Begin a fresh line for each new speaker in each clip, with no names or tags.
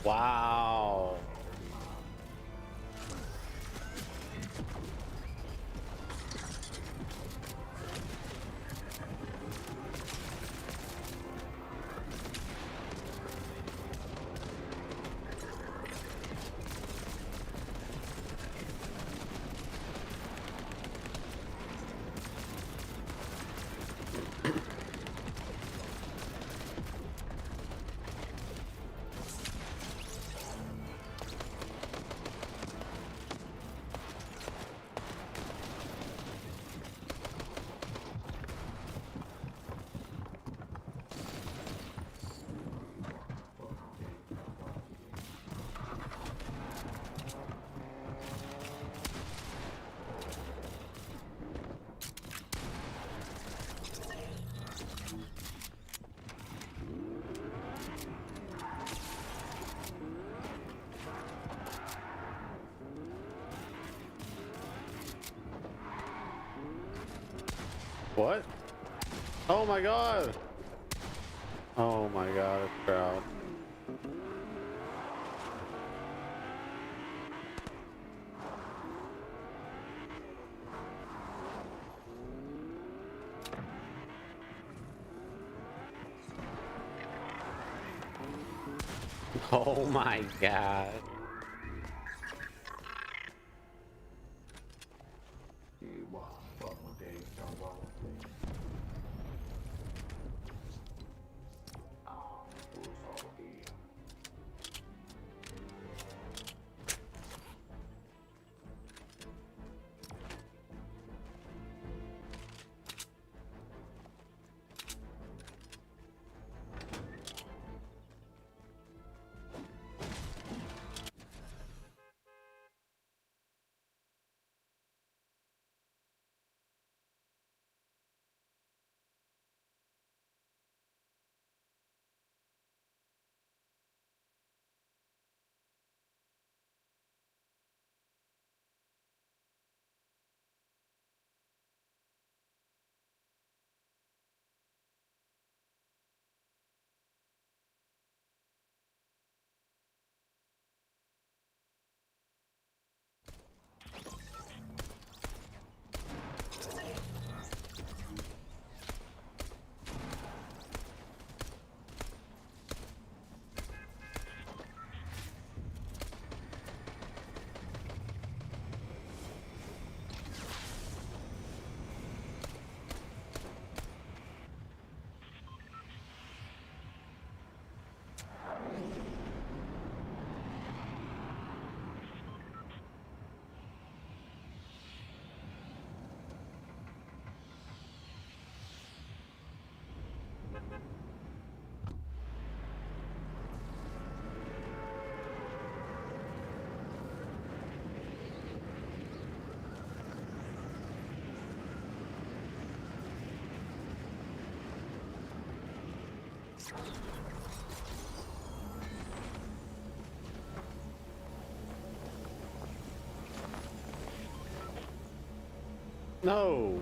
Wow. What? Oh my god. Oh my god, it's crowd. Oh my god. No.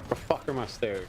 Where the fuck are my stairs?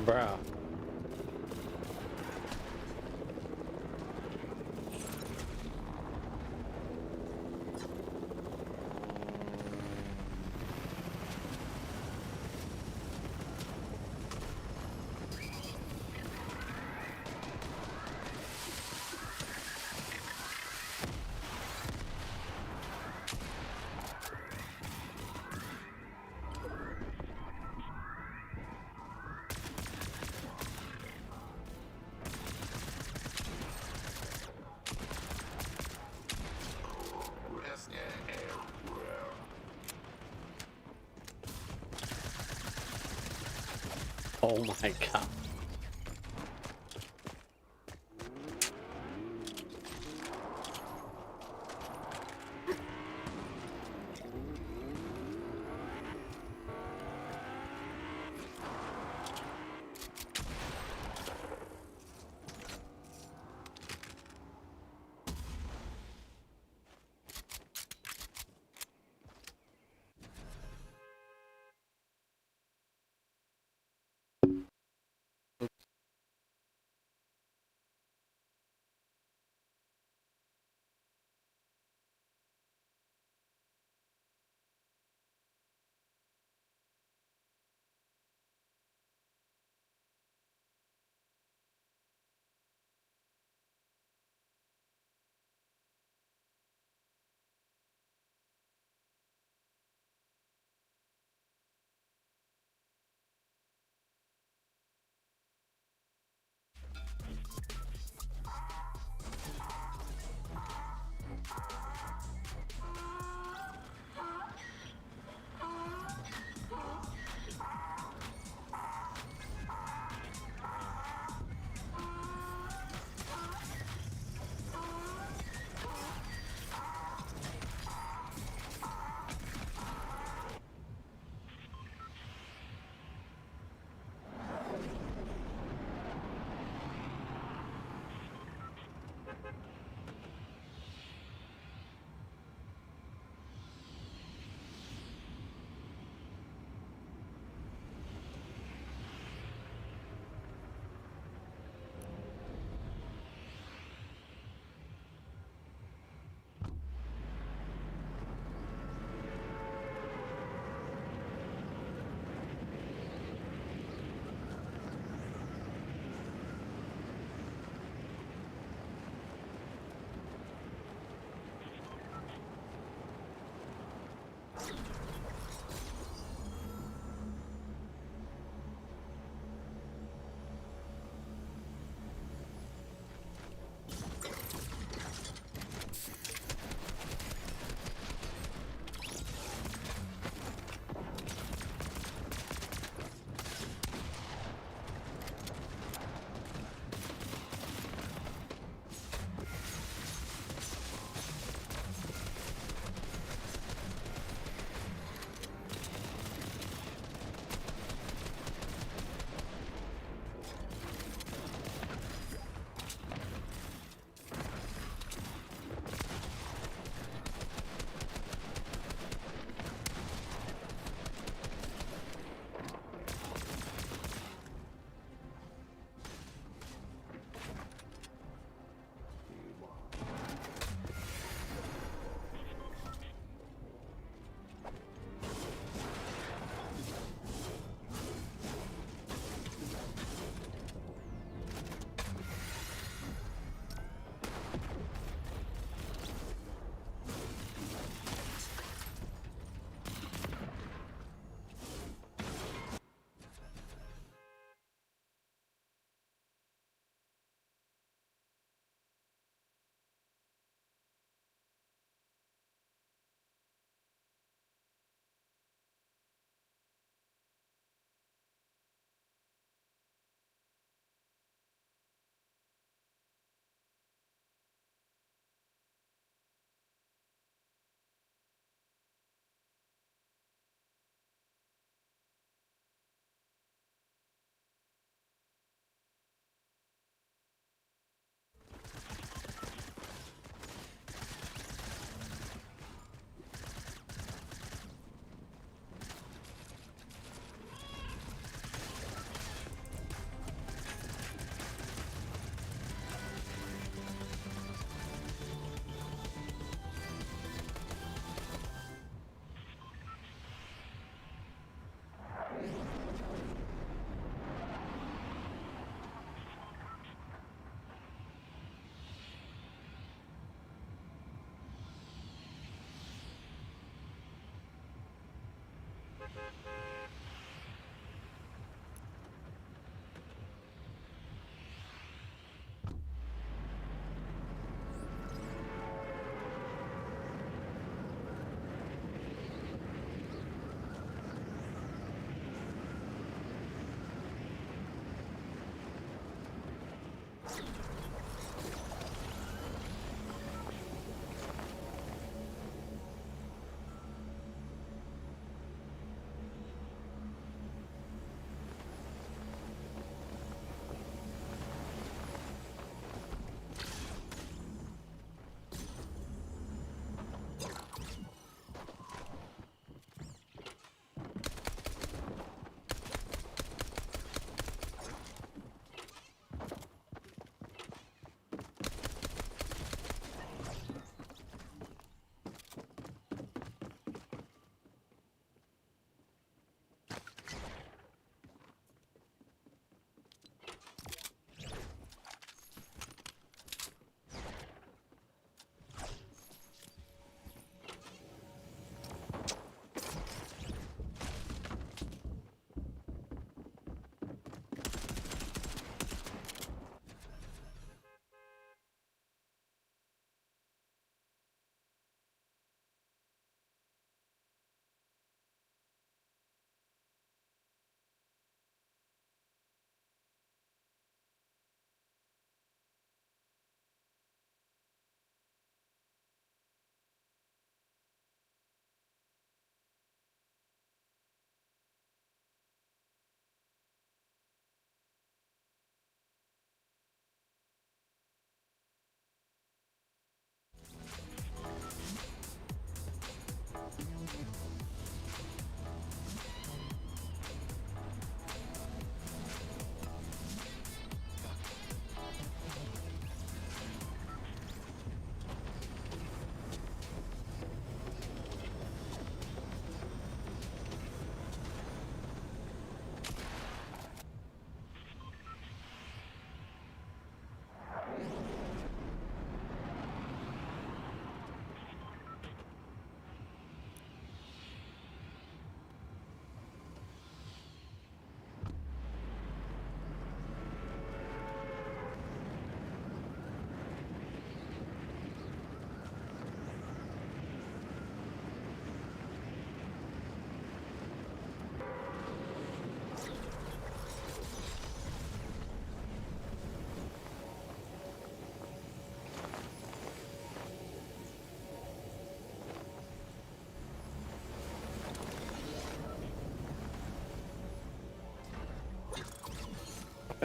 Bruh. Oh my god.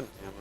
fucking ammo.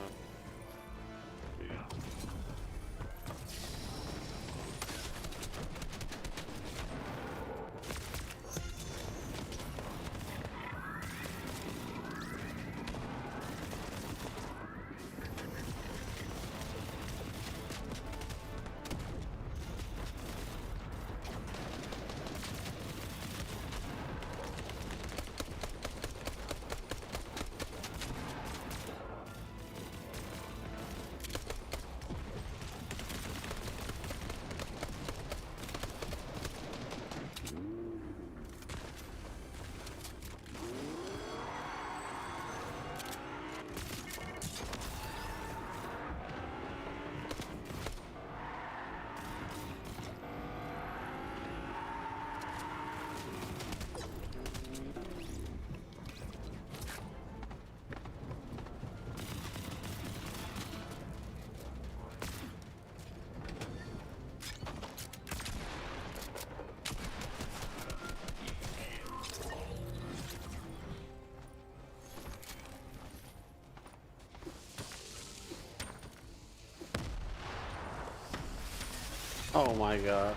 Oh my god.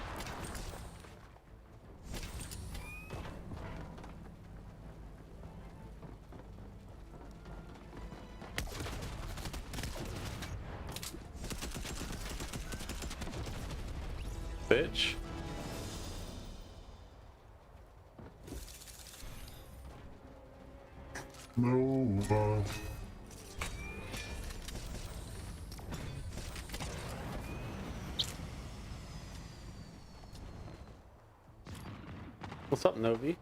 Bitch.
Nova.
What's up, Novi?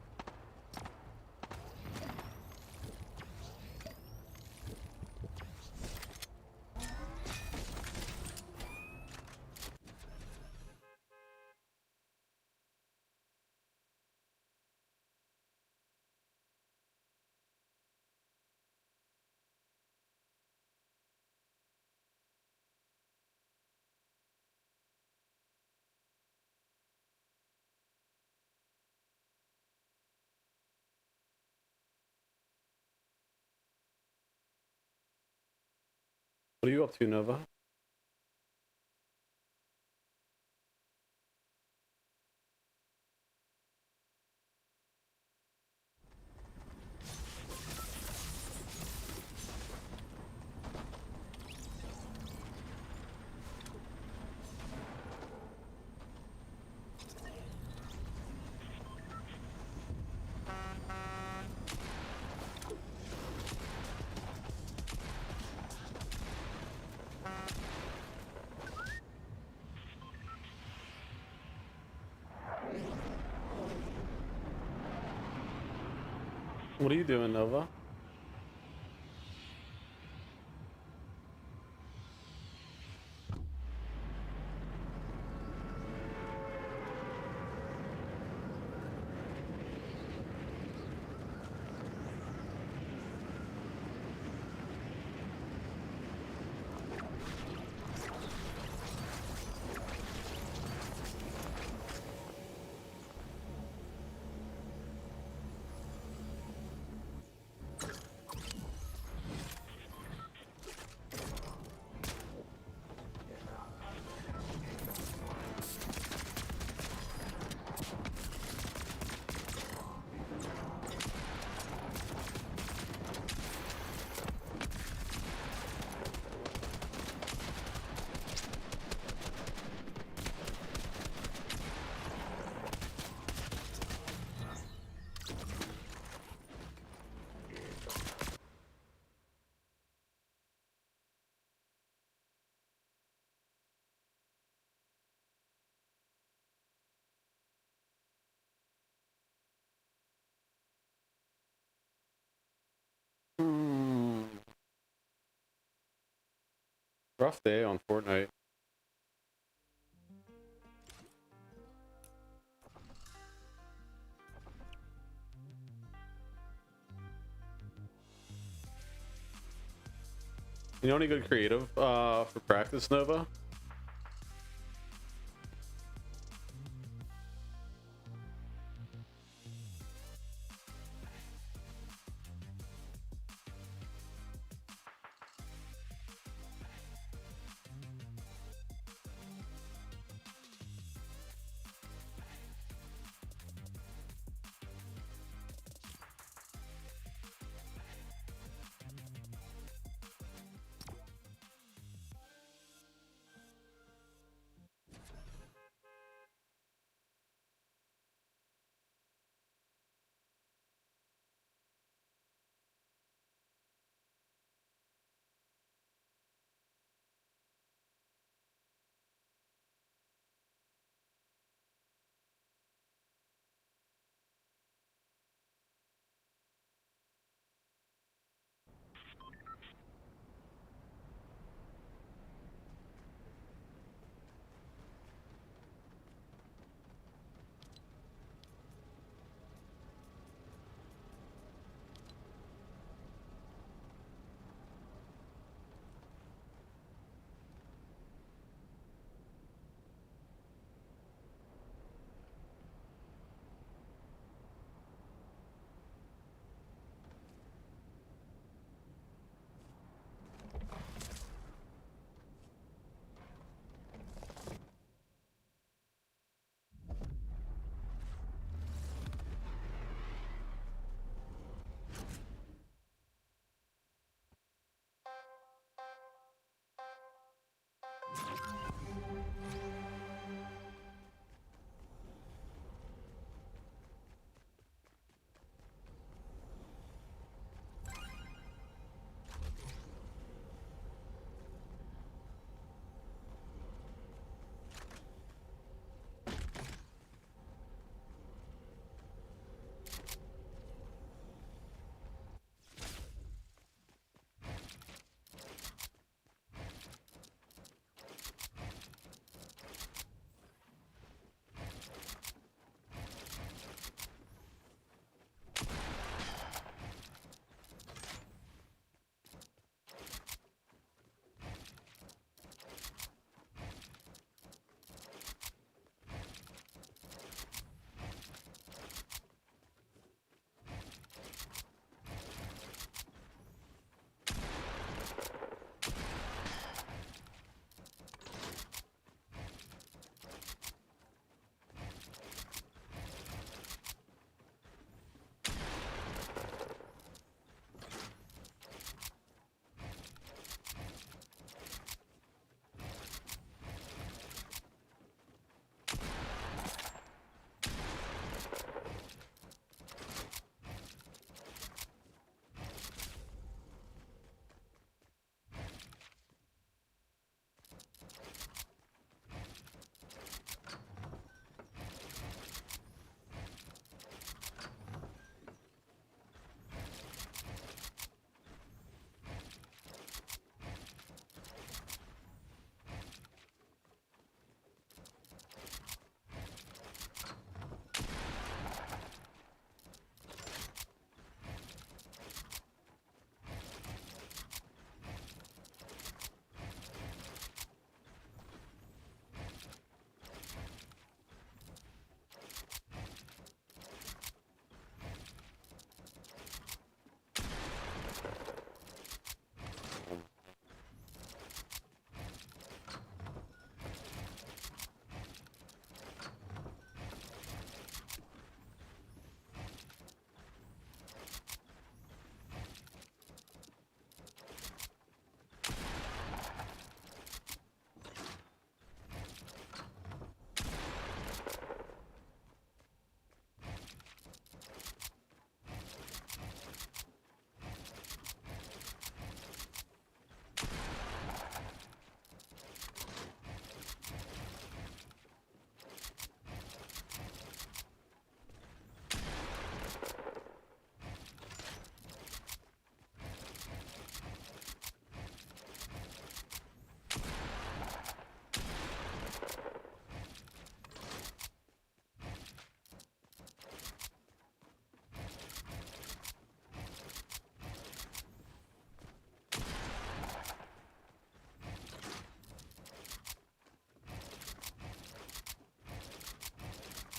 What are you up to, Nova? What are you doing, Nova? Hmm. Rough day on Fortnite. You know any good creative for practice, Nova?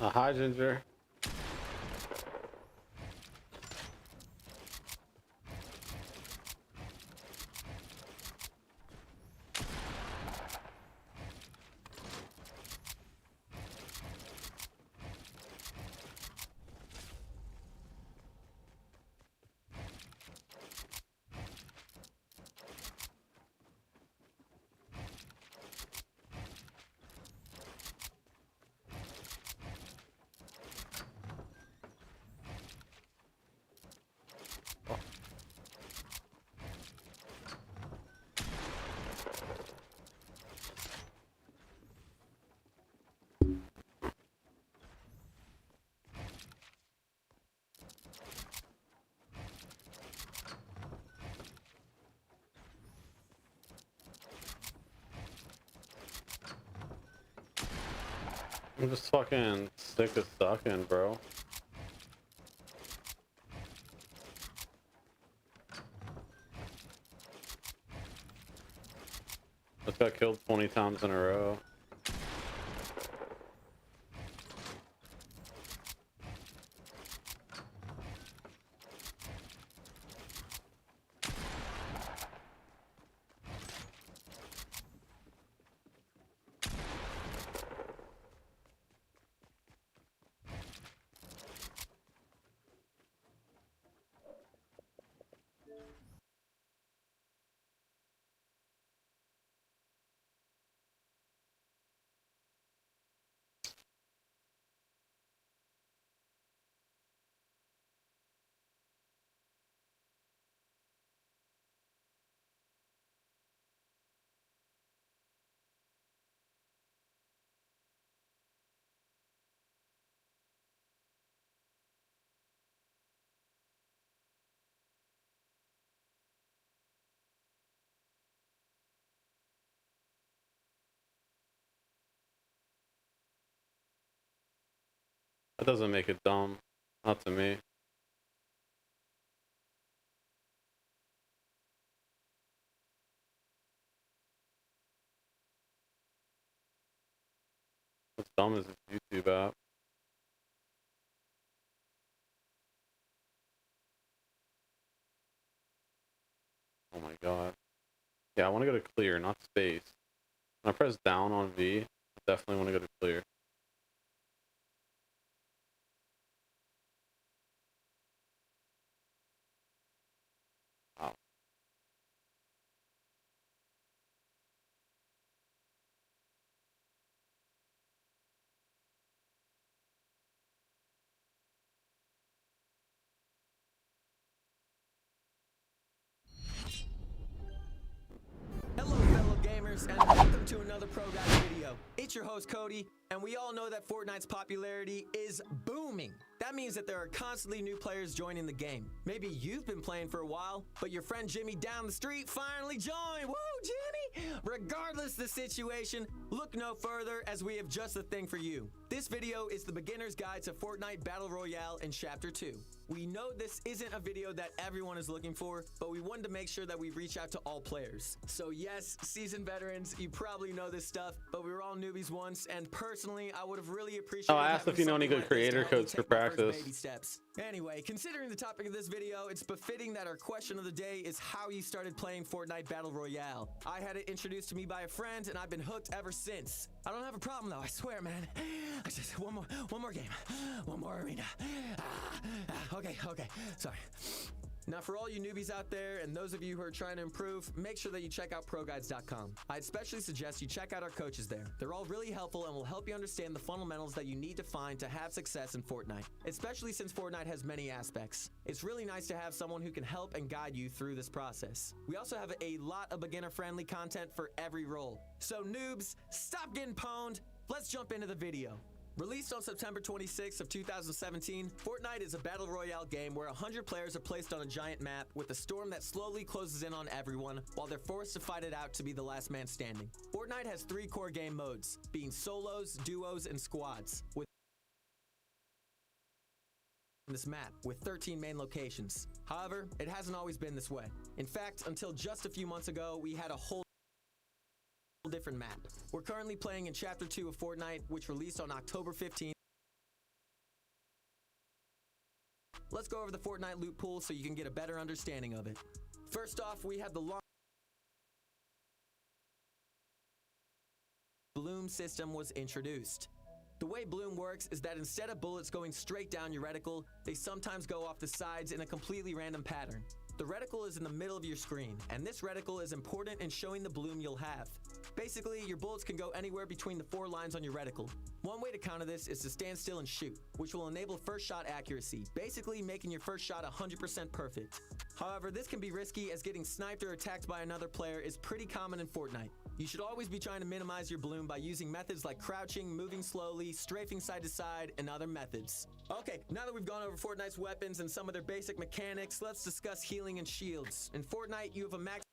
Hi, Ginger. I'm just fucking sick of sucking, bro. Just got killed 20 times in a row. That doesn't make it dumb. Not to me. What's dumb is this YouTube app. Oh my god. Yeah, I want to go to clear, not space. When I press down on V, I definitely want to go to clear. Wow.
Hello, fellow gamers, and welcome to another Pro Guys video. It's your host, Cody, and we all know that Fortnite's popularity is booming. That means that there are constantly new players joining the game. Maybe you've been playing for a while, but your friend Jimmy down the street finally joined. Woo, Jimmy! Regardless the situation, look no further as we have just the thing for you. This video is the beginner's guide to Fortnite Battle Royale in Chapter 2. We know this isn't a video that everyone is looking for, but we wanted to make sure that we reach out to all players. So yes, seasoned veterans, you probably know this stuff, but we were all newbies once, and personally, I would have really appreciated.
Oh, I asked if you know any good creator codes for practice.
Baby steps. Anyway, considering the topic of this video, it's befitting that our question of the day is how you started playing Fortnite Battle Royale. I had it introduced to me by a friend, and I've been hooked ever since. I don't have a problem though, I swear, man. I just one more game, one more arena. Okay, sorry. Now, for all you newbies out there and those of you who are trying to improve, make sure that you check out ProGuides.com. I especially suggest you check out our coaches there. They're all really helpful and will help you understand the fundamentals that you need to find to have success in Fortnite, especially since Fortnite has many aspects. It's really nice to have someone who can help and guide you through this process. We also have a lot of beginner-friendly content for every role. So noobs, stop getting pwned. Let's jump into the video. Released on September 26th of 2017, Fortnite is a battle royale game where 100 players are placed on a giant map with a storm that slowly closes in on everyone while they're forced to fight it out to be the last man standing. Fortnite has 3 core game modes, being solos, duos, and squads, with this map with 13 main locations. However, it hasn't always been this way. In fact, until just a few months ago, we had a whole different map. We're currently playing in Chapter 2 of Fortnite, which released on October 15th. go over the Fortnite loot pool so you can get a better understanding of it. First off, we have the Bloom system was introduced. The way Bloom works is that instead of bullets going straight down your reticle, they sometimes go off the sides in a completely random pattern. The reticle is in the middle of your screen, and this reticle is important in showing the bloom you'll have. Basically, your bullets can go anywhere between the 4 lines on your reticle. One way to counter this is to stand still and shoot, which will enable first shot accuracy, basically making your first shot 100% perfect. However, this can be risky as getting sniped or attacked by another player is pretty common in Fortnite. You should always be trying to minimize your bloom by using methods like crouching, moving slowly, strafing side to side, and other methods. Okay, now that we've gone over Fortnite's weapons and some of their basic mechanics, let's discuss healing and shields. In Fortnite, you have a max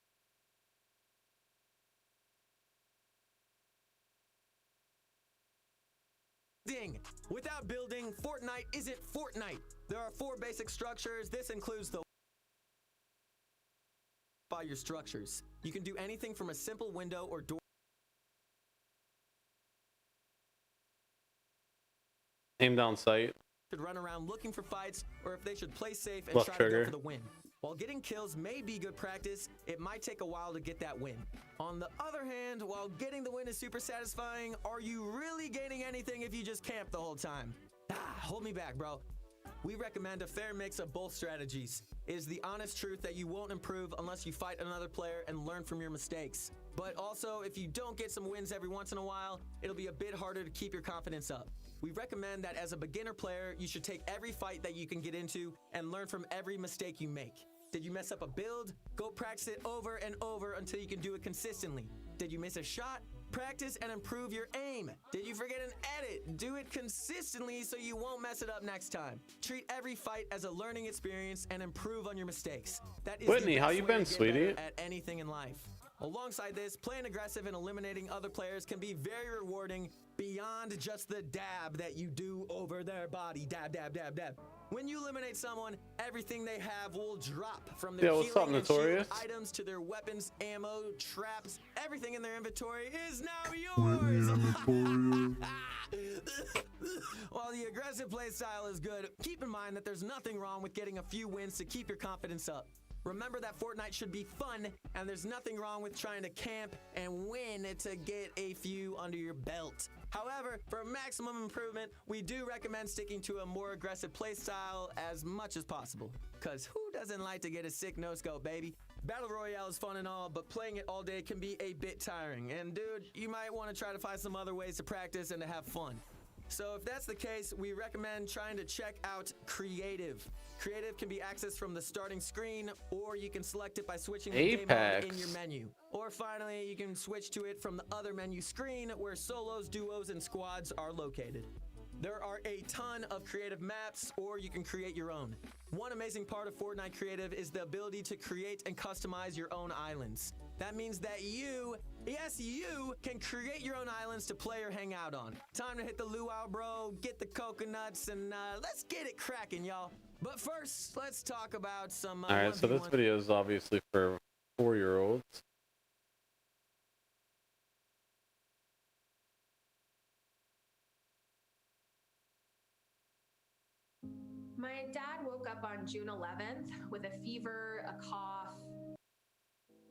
Ding! Without building, Fortnite isn't Fortnite. There are 4 basic structures. This includes the by your structures. You can do anything from a simple window or door.
Aim down sight.
Should run around looking for fights, or if they should play safe and
Left
try
trigger.
to go for the win. While getting kills may be good practice, it might take a while to get that win. On the other hand, while getting the win is super satisfying, are you really gaining anything if you just camp the whole time? Hold me back, bro. We recommend a fair mix of both strategies. It is the honest truth that you won't improve unless you fight another player and learn from your mistakes. But also, if you don't get some wins every once in a while, it'll be a bit harder to keep your confidence up. We recommend that as a beginner player, you should take every fight that you can get into and learn from every mistake you make. Did you mess up a build? Go practice it over and over until you can do it consistently. Did you miss a shot? Practice and improve your aim. Did you forget an edit? Do it consistently so you won't mess it up next time. Treat every fight as a learning experience and improve on your mistakes. That is
Whitney,
the
how
best
you
way
been,
to get
sweetie?
better at anything in life. Alongside this, playing aggressive and eliminating other players can be very rewarding beyond just the dab that you do over their body. Dab, dab, dab, dab. When you eliminate someone, everything they have will drop, from their
Yeah, what's up,
healing and shield
Notorious?
items to their weapons, ammo, traps. Everything in their inventory is now
Whitney
yours.
and Notorious.
While the aggressive playstyle is good, keep in mind that there's nothing wrong with getting a few wins to keep your confidence up. Remember that Fortnite should be fun, and there's nothing wrong with trying to camp and win to get a few under your belt. However, for maximum improvement, we do recommend sticking to a more aggressive playstyle as much as possible. Cause who doesn't like to get a sick no-scope, baby? Battle Royale is fun and all, but playing it all day can be a bit tiring. And dude, you might want to try to find some other ways to practice and to have fun. So if that's the case, we recommend trying to check out Creative. Creative can be accessed from the starting screen, or you can select it by switching the game mode in your menu. Or finally, you can switch to it from the other menu screen where solos, duos, and squads are located. There are a ton of creative maps, or you can create your own. One amazing part of Fortnite Creative is the ability to create and customize your own islands. That means that you, yes you, can create your own islands to play or hang out on. Time to hit the luau, bro, get the coconuts, and let's get it cracking, y'all. But first, let's talk about some
Alright, so this
1v1
video is obviously for 4-year-olds.
My dad woke up on June 11th with a fever, a cough.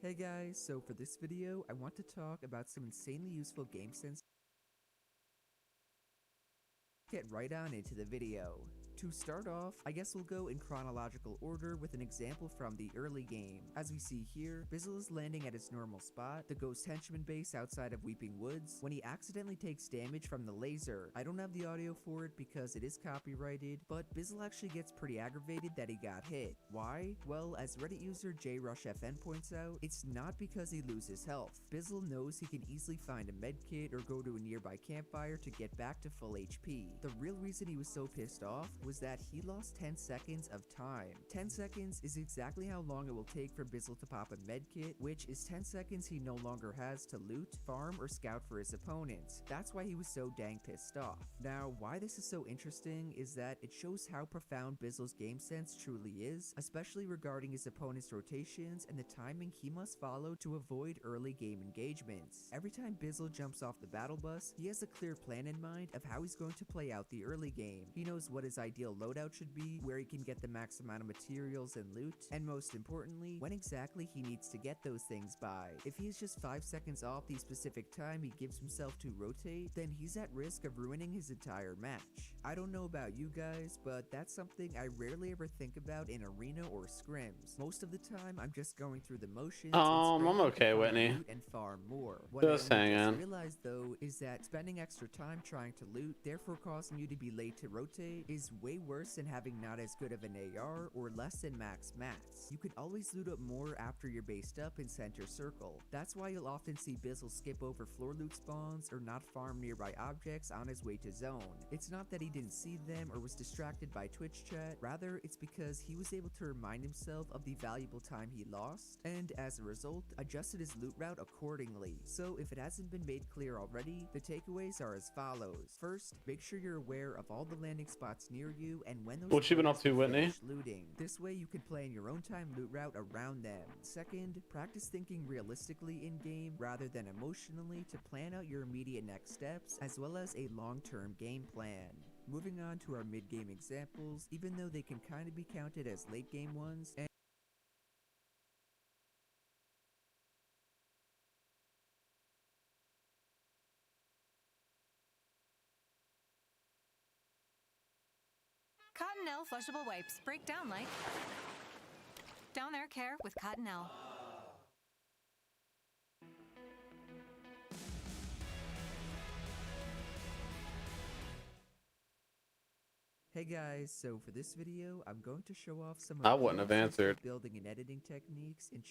Hey guys, so for this video, I want to talk about some insanely useful game sense. Get right on into the video. To start off, I guess we'll go in chronological order with an example from the early game. As we see here, Bizzle is landing at his normal spot, the Ghost Henchman base outside of Weeping Woods, when he accidentally takes damage from the laser. I don't have the audio for it because it is copyrighted, but Bizzle actually gets pretty aggravated that he got hit. Why? Well, as Reddit user JRushFN points out, it's not because he loses health. Bizzle knows he can easily find a medkit or go to a nearby campfire to get back to full HP. The real reason he was so pissed off was that he lost 10 seconds of time. 10 seconds is exactly how long it will take for Bizzle to pop a medkit, which is 10 seconds he no longer has to loot, farm, or scout for his opponents. That's why he was so dang pissed off. Now, why this is so interesting is that it shows how profound Bizzle's game sense truly is, especially regarding his opponent's rotations and the timing he must follow to avoid early game engagements. Every time Bizzle jumps off the battle bus, he has a clear plan in mind of how he's going to play out the early game. He knows what his ideal ideal loadout should be, where he can get the max amount of materials and loot, and most importantly, when exactly he needs to get those things by. If he is just 5 seconds off the specific time he gives himself to rotate, then he's at risk of ruining his entire match. I don't know about you guys, but that's something I rarely ever think about in arena or scrims. Most of the time, I'm just going through the motions.
I'm okay, Whitney.
And farm more. What
Just
I only
hanging.
realized though is that spending extra time trying to loot, therefore causing you to be late to rotate, is way worse than having not as good of an AR or less than max mats. You can always loot up more after you're based up in center circle. That's why you'll often see Bizzle skip over floor loot spawns or not farm nearby objects on his way to zone. It's not that he didn't see them or was distracted by Twitch chat, rather it's because he was able to remind himself of the valuable time he lost, and as a result, adjusted his loot route accordingly. So if it hasn't been made clear already, the takeaways are as follows. First, make sure you're aware of all the landing spots near you and when those
What you been up to,
players will
Whitney?
finish looting. This way you can plan your own time loot route around them. Second, practice thinking realistically in-game rather than emotionally to plan out your immediate next steps as well as a long-term game plan. Moving on to our mid-game examples, even though they can kind of be counted as late-game ones, and
Cottonelle flushable wipes break down like down there care with Cottonelle.
hey guys, so for this video, I'm going to show off some of
I
the
wouldn't have
nuances of
answered.
building and editing techniques in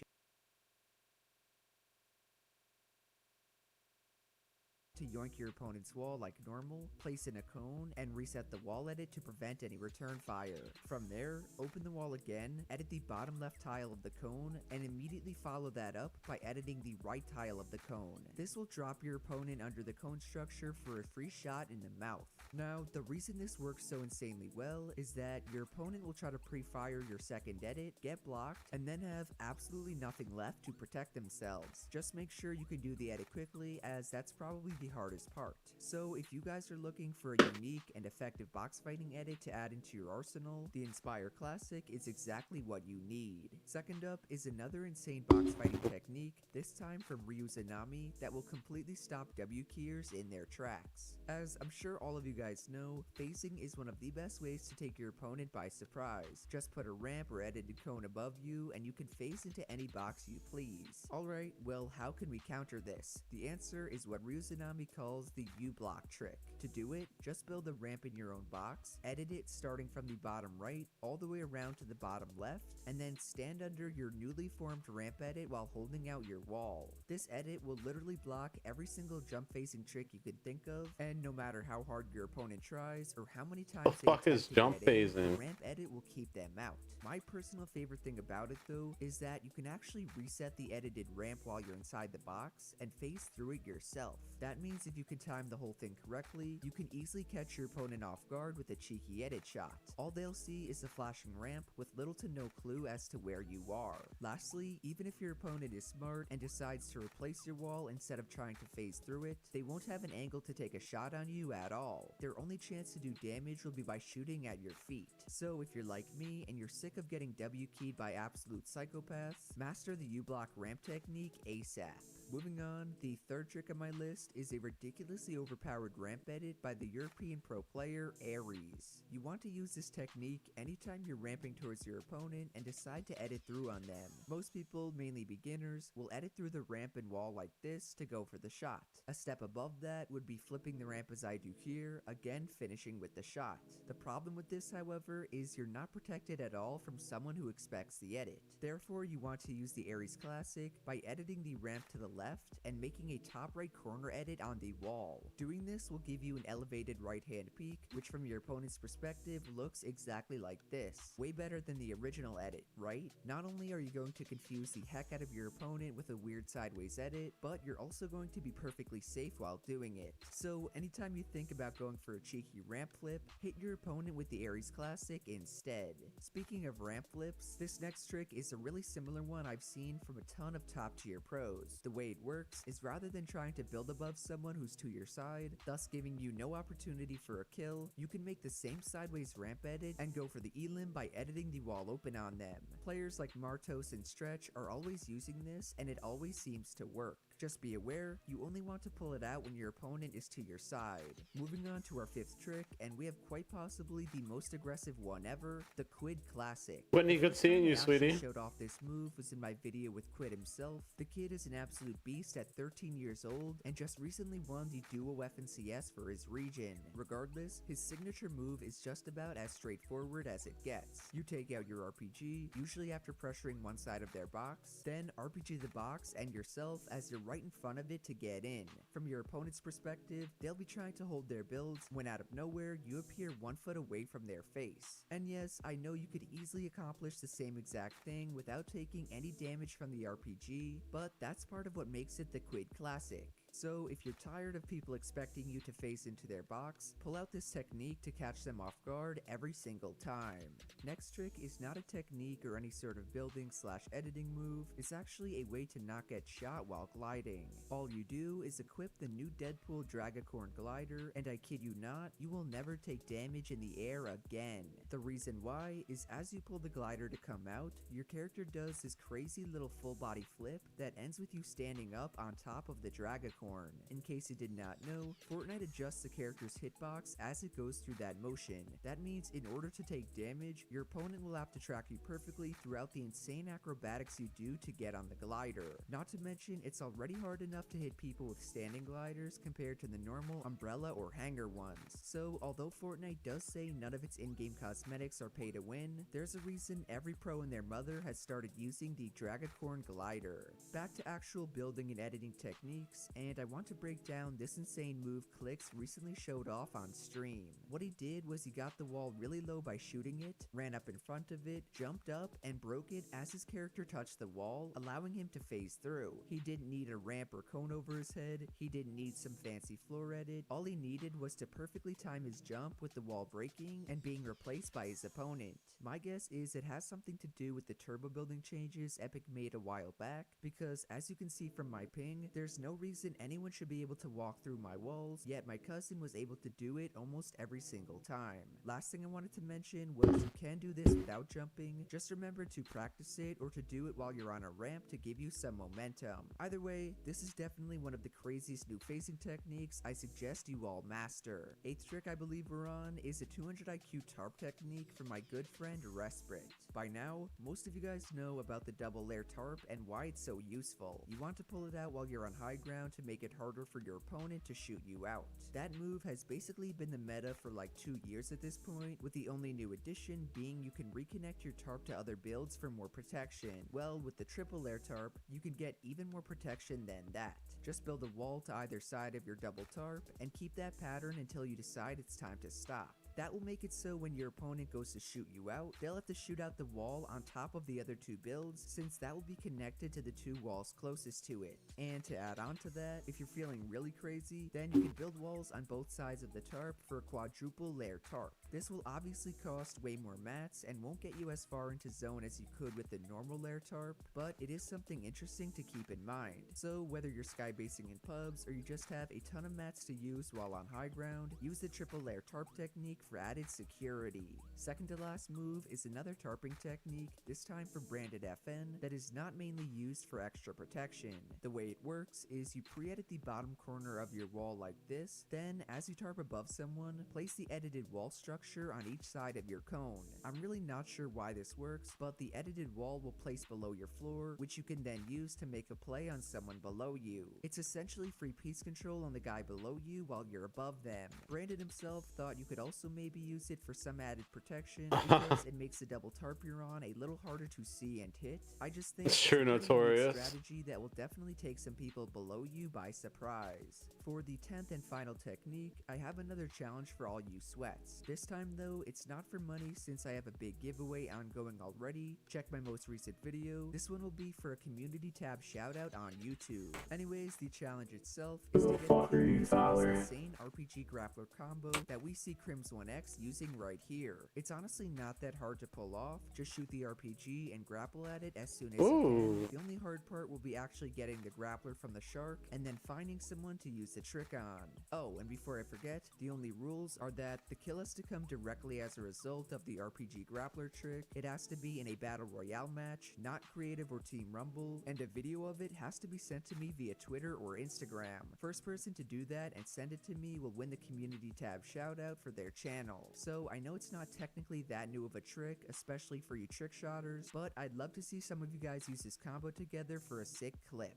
to yoink your opponent's wall like normal, place in a cone, and reset the wall edit to prevent any return fire. From there, open the wall again, edit the bottom left tile of the cone, and immediately follow that up by editing the right tile of the cone. This will drop your opponent under the cone structure for a free shot in the mouth. Now, the reason this works so insanely well is that your opponent will try to pre-fire your second edit, get blocked, and then have absolutely nothing left to protect themselves. Just make sure you can do the edit quickly, as that's probably the hardest part. So if you guys are looking for a unique and effective box fighting edit to add into your arsenal, the Inspire Classic is exactly what you need. Second up is another insane box fighting technique, this time from Ryuzanami, that will completely stop W keyers in their tracks. As I'm sure all of you guys know, phasing is one of the best ways to take your opponent by surprise. Just put a ramp or edited cone above you and you can phase into any box you please. Alright, well how can we counter this? The answer is what Ryuzanami calls the U-block trick. To do it, just build a ramp in your own box, edit it starting from the bottom right all the way around to the bottom left, and then stand under your newly formed ramp edit while holding out your wall. This edit will literally block every single jump phasing trick you could think of, and no matter how hard your opponent tries or how many times
The fuck is jump phasing?
the ramp edit will keep them out. My personal favorite thing about it though is that you can actually reset the edited ramp while you're inside the box and phase through it yourself. That means if you can time the whole thing correctly, you can easily catch your opponent off guard with a cheeky edit shot. All they'll see is a flashing ramp with little to no clue as to where you are. Lastly, even if your opponent is smart and decides to replace your wall instead of trying to phase through it, they won't have an angle to take a shot on you at all. Their only chance to do damage will be by shooting at your feet. So if you're like me and you're sick of getting W keyed by absolute psychopaths, master the U-block ramp technique ASAP. Moving on, the third trick on my list is a ridiculously overpowered ramp edit by the European pro player Ares. You want to use this technique anytime you're ramping towards your opponent and decide to edit through on them. Most people, mainly beginners, will edit through the ramp and wall like this to go for the shot. A step above that would be flipping the ramp as I do here, again finishing with the shot. The problem with this, however, is you're not protected at all from someone who expects the edit. Therefore, you want to use the Ares Classic by editing the ramp to the left and making a top right corner edit on the wall. Doing this will give you an elevated right hand peek, which from your opponent's perspective looks exactly like this. Way better than the original edit, right? Not only are you going to confuse the heck out of your opponent with a weird sideways edit, but you're also going to be perfectly safe while doing it. So anytime you think about going for a cheeky ramp flip, hit your opponent with the Ares Classic instead. Speaking of ramp flips, this next trick is a really similar one I've seen from a ton of top tier pros. The way way it works is rather than trying to build above someone who's to your side, thus giving you no opportunity for a kill, you can make the same sideways ramp edit and go for the elim by editing the wall open on them. Players like Martos and Stretch are always using this, and it always seems to work. Just be aware, you only want to pull it out when your opponent is to your side. Moving on to our 5th trick, and we have quite possibly the most aggressive one ever, the Quid Classic.
Whitney, good seeing you,
I actually
sweetie.
showed off this move was in my video with Quid himself. The kid is an absolute beast at 13 years old, and just recently won the Duo FNCS for his region. Regardless, his signature move is just about as straightforward as it gets. You take out your RPG, usually after pressuring one side of their box, then RPG the box and yourself as you're right in front of it to get in. From your opponent's perspective, they'll be trying to hold their builds when out of nowhere you appear 1 foot away from their face. And yes, I know you could easily accomplish the same exact thing without taking any damage from the RPG, but that's part of what makes it the Quid Classic. So if you're tired of people expecting you to face into their box, pull out this technique to catch them off guard every single time. Next trick is not a technique or any sort of building / editing move, it's actually a way to not get shot while gliding. All you do is equip the new Deadpool Dragacorn glider, and I kid you not, you will never take damage in the air again. The reason why is as you pull the glider to come out, your character does this crazy little full body flip that ends with you standing up on top of the Dragacorn. In case you did not know, Fortnite adjusts the character's hitbox as it goes through that motion. That means in order to take damage, your opponent will have to track you perfectly throughout the insane acrobatics you do to get on the glider. Not to mention, it's already hard enough to hit people with standing gliders compared to the normal umbrella or hanger ones. So although Fortnite does say none of its in-game cosmetics are pay to win, there's a reason every pro and their mother has started using the Dragacorn glider. Back to actual building and editing techniques, and I want to break down this insane move Clix recently showed off on stream. What he did was he got the wall really low by shooting it, ran up in front of it, jumped up, and broke it as his character touched the wall, allowing him to phase through. He didn't need a ramp or cone over his head, he didn't need some fancy floor edit, all he needed was to perfectly time his jump with the wall breaking and being replaced by his opponent. My guess is it has something to do with the turbo building changes Epic made a while back, because as you can see from my ping, there's no reason anyone should be able to walk through my walls, yet my cousin was able to do it almost every single time. Last thing I wanted to mention was you can do this without jumping, just remember to practice it or to do it while you're on a ramp to give you some momentum. Either way, this is definitely one of the craziest new phasing techniques I suggest you all master. 8th trick I believe we're on is a 200 IQ tarp technique from my good friend Resprit. By now, most of you guys know about the double layer tarp and why it's so useful. You want to pull it out while you're on high ground to make it harder for your opponent to shoot you out. That move has basically been the meta for like 2 years at this point, with the only new addition being you can reconnect your tarp to other builds for more protection. Well, with the triple layer tarp, you can get even more protection than that. Just build a wall to either side of your double tarp and keep that pattern until you decide it's time to stop. That will make it so when your opponent goes to shoot you out, they'll have to shoot out the wall on top of the other 2 builds, since that will be connected to the 2 walls closest to it. And to add on to that, if you're feeling really crazy, then you can build walls on both sides of the tarp for a quadruple layer tarp. This will obviously cost way more mats and won't get you as far into zone as you could with the normal layer tarp, but it is something interesting to keep in mind. So whether you're skybasing in pubs or you just have a ton of mats to use while on high ground, use the triple layer tarp technique for added security. Second to last move is another tarping technique, this time for branded FN, that is not mainly used for extra protection. The way it works is you pre-edit the bottom corner of your wall like this, then as you tarp above someone, place the edited wall structure on each side of your cone. I'm really not sure why this works, but the edited wall will place below your floor, which you can then use to make a play on someone below you. It's essentially free piece control on the guy below you while you're above them. Brandon himself thought you could also maybe use it for some added protection because it makes the double tarp you're on a little harder to see and hit. I just think
It's sure
a pretty
notorious.
unique strategy that will definitely take some people below you by surprise. For the 10th and final technique, I have another challenge for all you sweats. This time though, it's not for money since I have a big giveaway ongoing already. Check my most recent video. This one will be for a community tab shoutout on YouTube. Anyways, the challenge itself is to get the insane RPG grappler combo that we see Crims 1 1x using right here. It's honestly not that hard to pull off, just shoot the RPG and grapple at it as soon as you
Ooh.
can. The only hard part will be actually getting the grappler from the shark and then finding someone to use the trick on. Oh, and before I forget, the only rules are that the kill has to come directly as a result of the RPG grappler trick, it has to be in a battle royale match, not creative or team rumble, and a video of it has to be sent to me via Twitter or Instagram. First person to do that and send it to me will win the community tab shoutout for their channel. So I know it's not technically that new of a trick, especially for you trick shotters, but I'd love to see some of you guys use this combo together for a sick clip.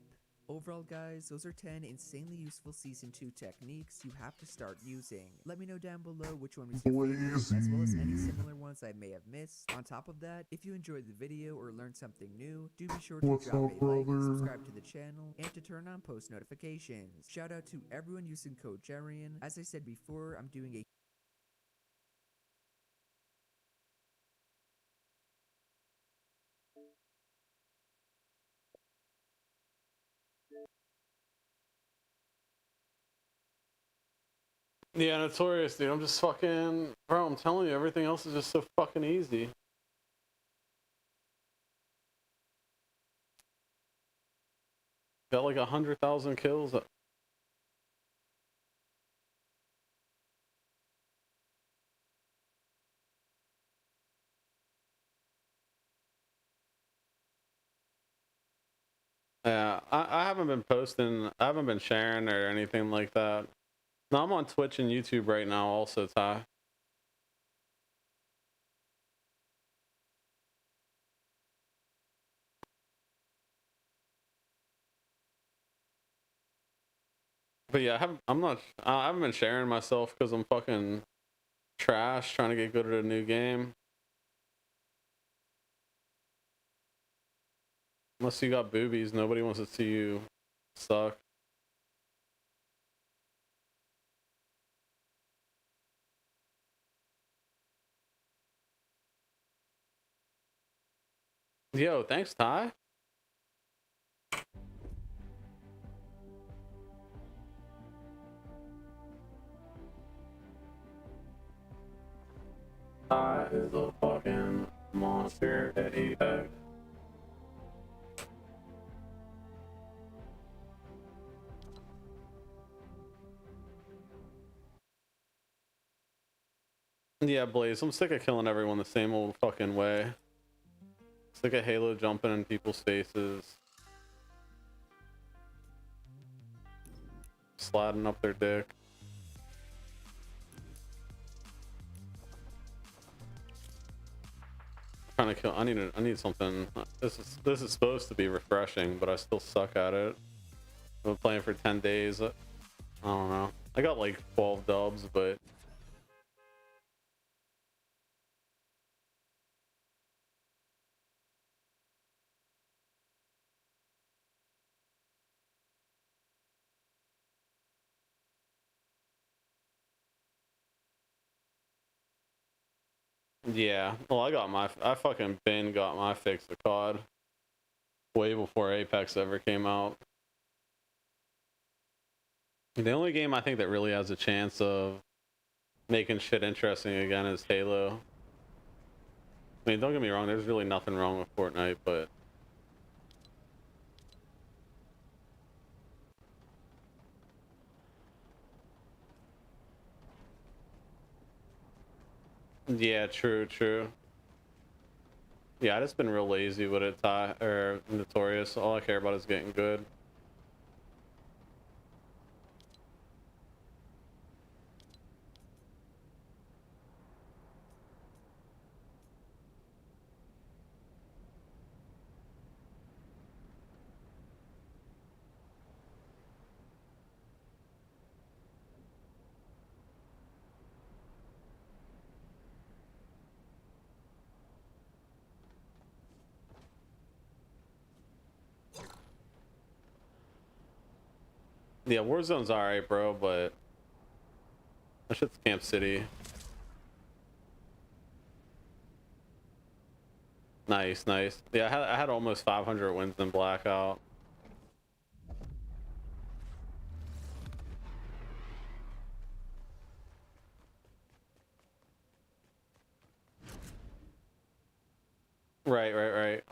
Overall guys, those are 10 insanely useful Season 2 techniques you have to start using. Let me know down below which one was your favorite, as well as any similar ones I may have missed. On top of that, if you enjoyed the video or learned something new, do be sure to
What's
drop
up,
a like,
brother?
subscribe to the channel, and to turn on post notifications. Shout out to everyone using code Jerian. As I said before, I'm doing a
Yeah, Notorious, dude. I'm just fucking... Bro, I'm telling you, everything else is just so fucking easy. Got like 100,000 kills. Yeah, I haven't been posting, I haven't been sharing or anything like that. No, I'm on Twitch and YouTube right now also, Ty. But yeah, I haven't been sharing myself because I'm fucking trash trying to get good at a new game. Unless you got boobies, nobody wants to see you suck. Yo, thanks, Ty. Ty is a fucking monster at Apex. Yeah, Blaze, I'm sick of killing everyone the same old fucking way. Sick of Halo jumping in people's faces. Sliding up their dick. Trying to kill. I need something. This is supposed to be refreshing, but I still suck at it. I've been playing for 10 days. I don't know. I got like 12 dubs, but yeah. Well, I fucking got my fix of COD way before Apex ever came out. The only game I think that really has a chance of making shit interesting again is Halo. I mean, don't get me wrong, there's really nothing wrong with Fortnite, but yeah, true. Yeah, I just been real lazy with it, Ty, or Notorious. All I care about is getting good. Yeah, Warzone's alright, bro, but that shit's Camp City. Nice. Yeah, I had almost 500 wins in Blackout. Right, right, right.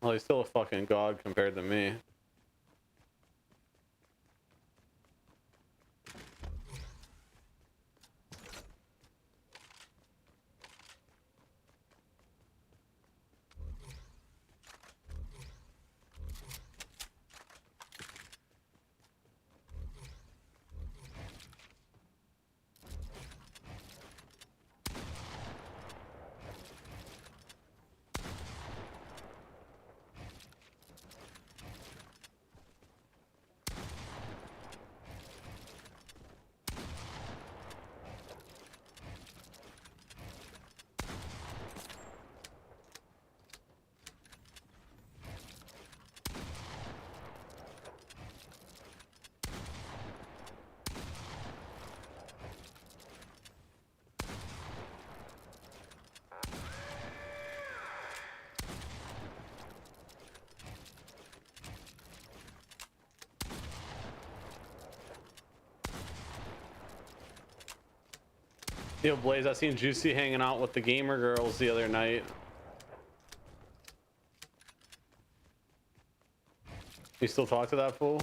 Well, he's still a fucking god compared to me. Yo, Blaze, I seen Juicy hanging out with the gamer girls the other night. You still talk to that fool?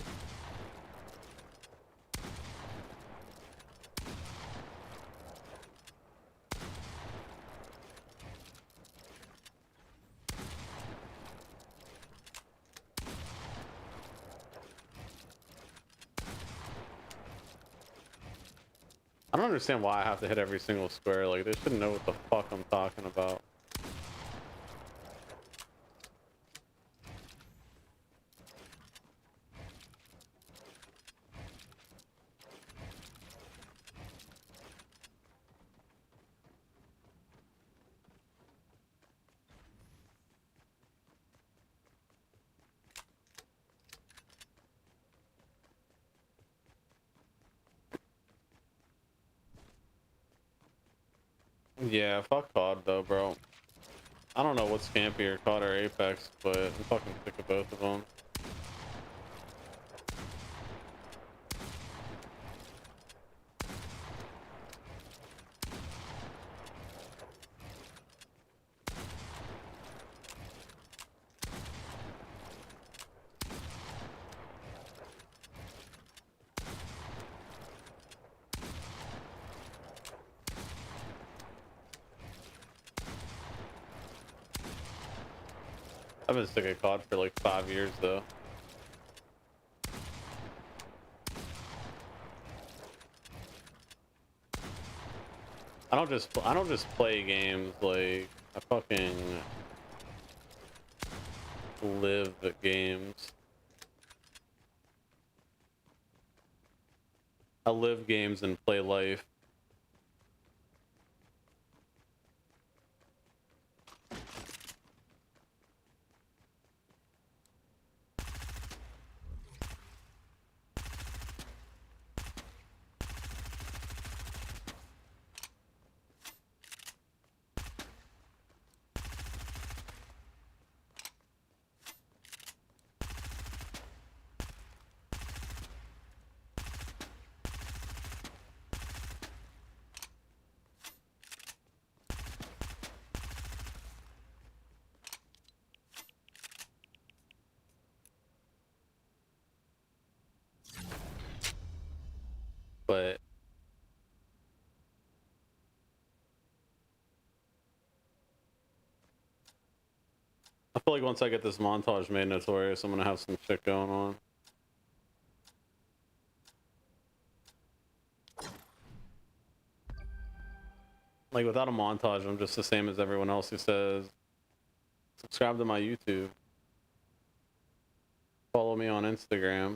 I don't understand why I have to hit every single square. Like, they should know what the fuck I'm talking about. Yeah, fuck COD though, bro. I don't know what's scampier, COD or Apex, but I'm fucking sick of both of them. I've been sick of COD for like 5 years though. I don't just play games, like I fucking live at games. I live games and play life. But I feel like once I get this montage made notorious, I'm gonna have some shit going on. Like without a montage, I'm just the same as everyone else who says, subscribe to my YouTube. Follow me on Instagram.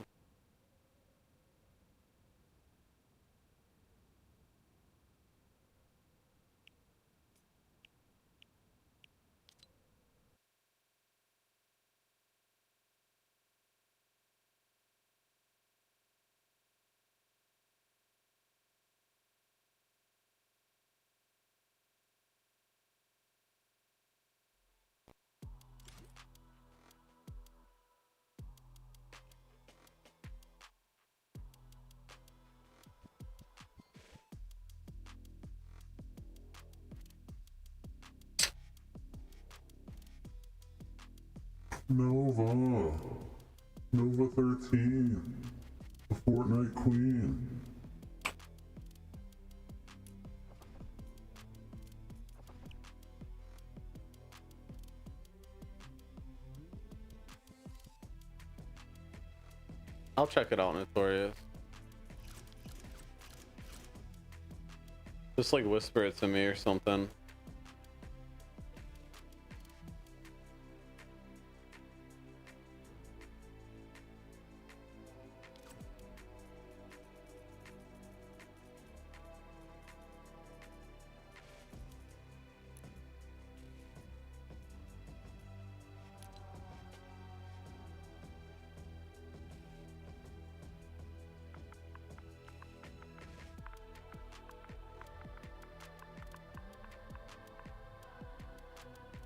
Nova. Nova 13. The Fortnite Queen.
I'll check it out, Notorious. Just like whisper it to me or something.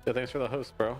Yeah, thanks for the host, bro.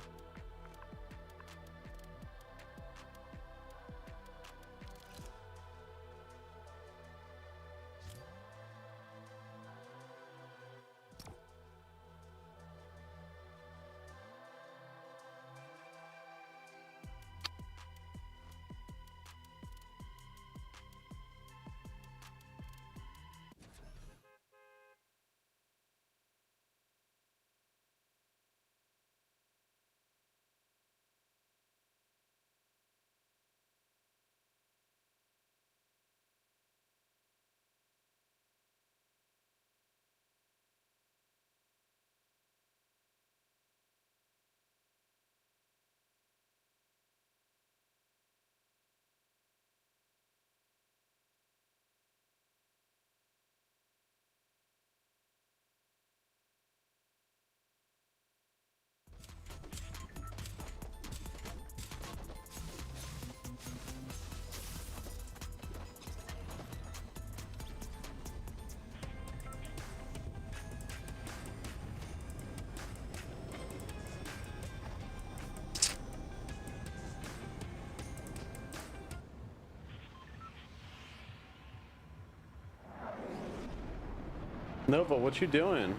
Nova, what you doing?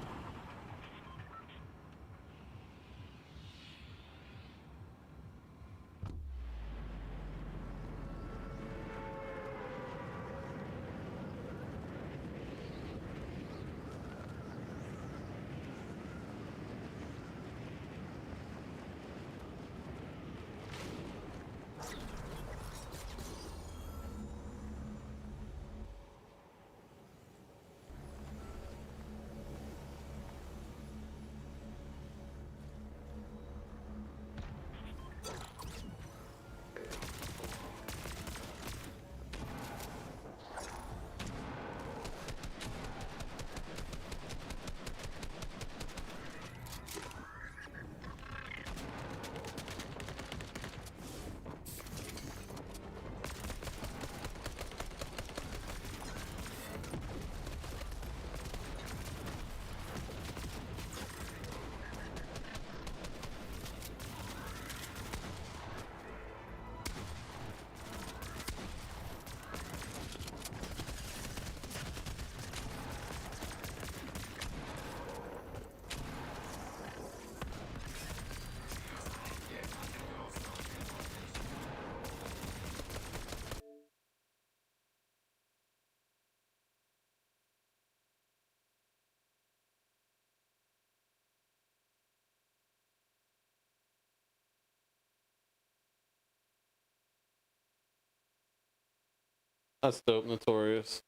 That's dope, Notorious.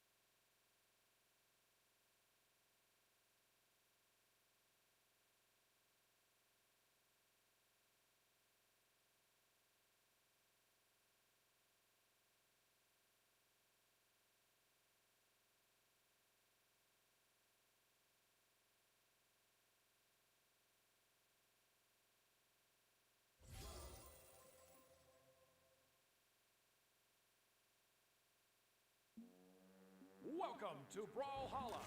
Welcome to Brawlhalla.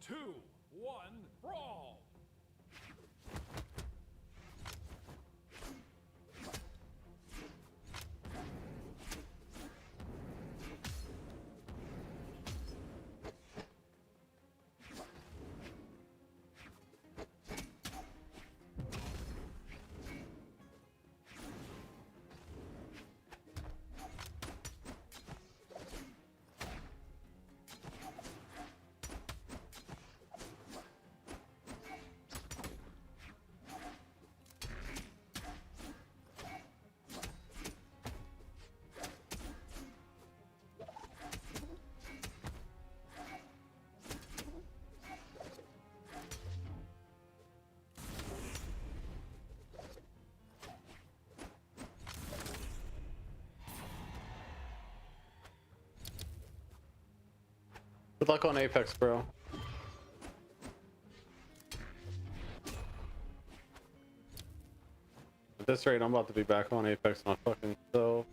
2, 1, brawl!
Good luck on Apex, bro. At this rate, I'm about to be back on Apex my fucking self.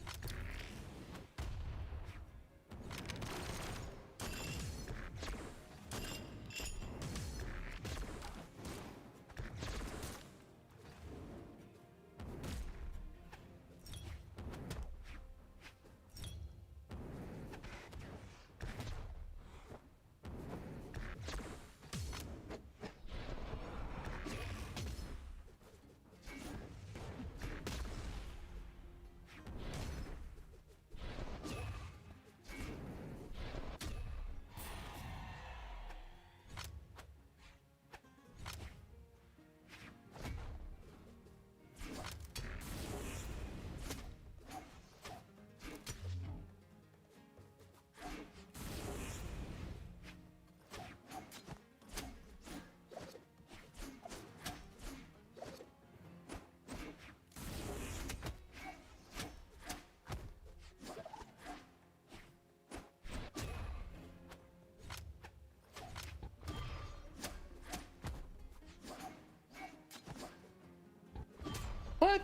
What?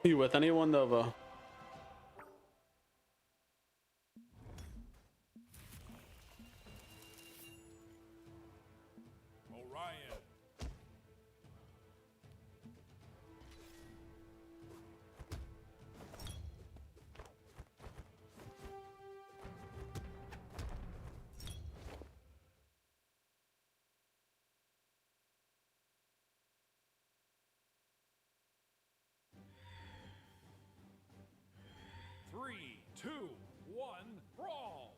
You with anyone, Nova?
Orion. Three, two, one, brawl!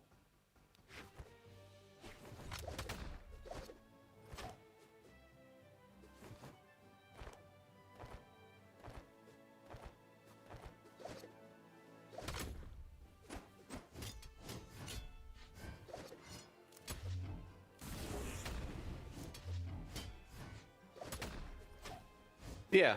Yeah.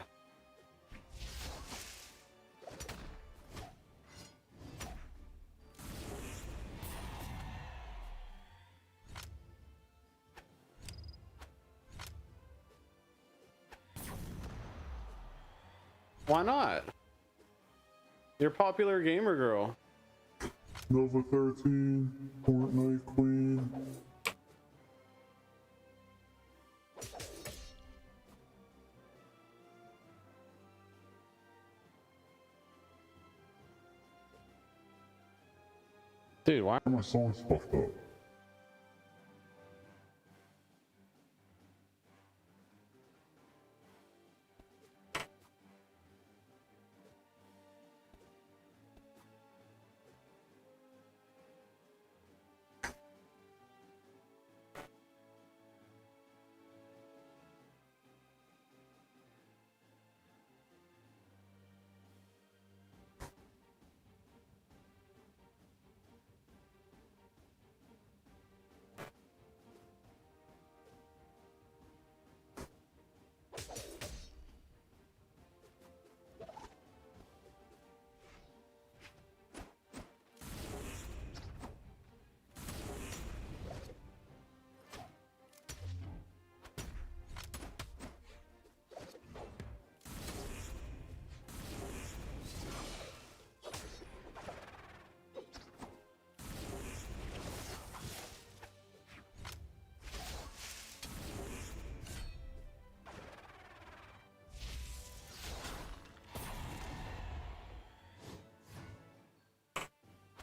Why not? You're a popular gamer girl.
Nova 13, Fortnite Queen.
Dude, why?
My song's fucked up.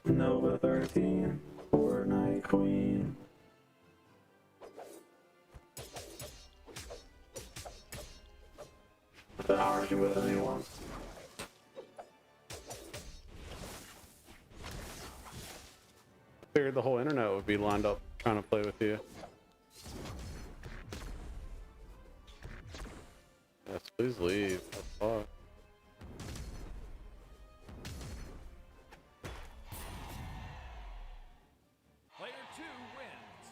Nova 13, Fortnite Queen. That argue with anyone. I figured the whole internet would be lined up trying to play with you. Yes, please leave. What the fuck?
Player 2 wins.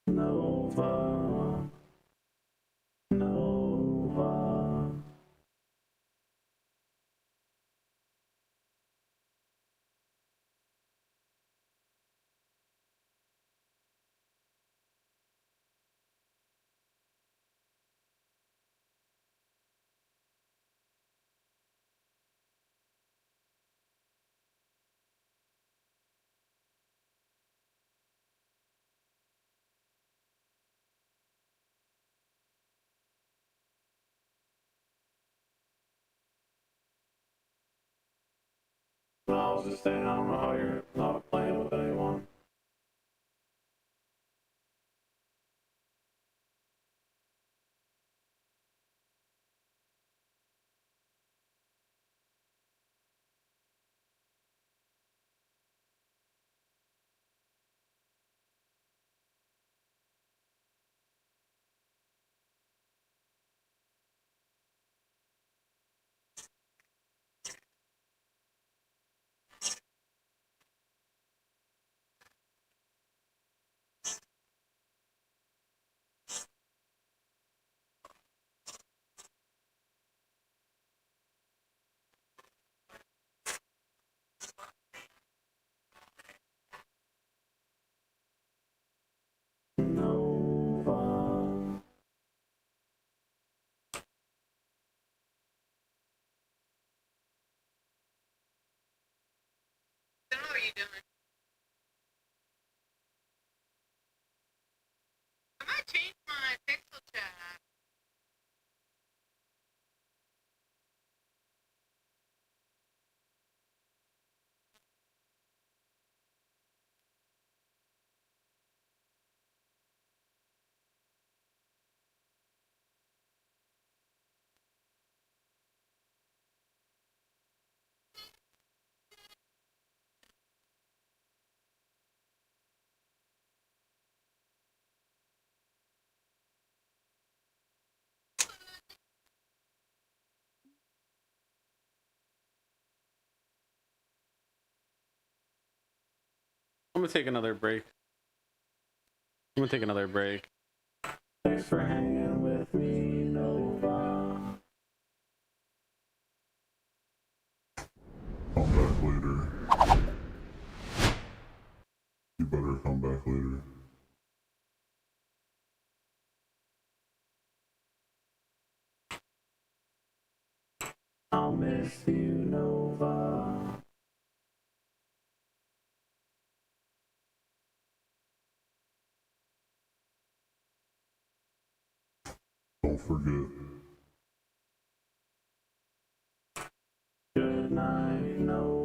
Nova. Nova. No, I was just saying, I don't know how you're not playing with anyone. Nova.
How are you doing? I might change my pixel chat.
I'm gonna take another break. I'm gonna take another break. Thanks for hanging with me, Nova. miss you, Nova.
Don't forget.
Good night, Nova.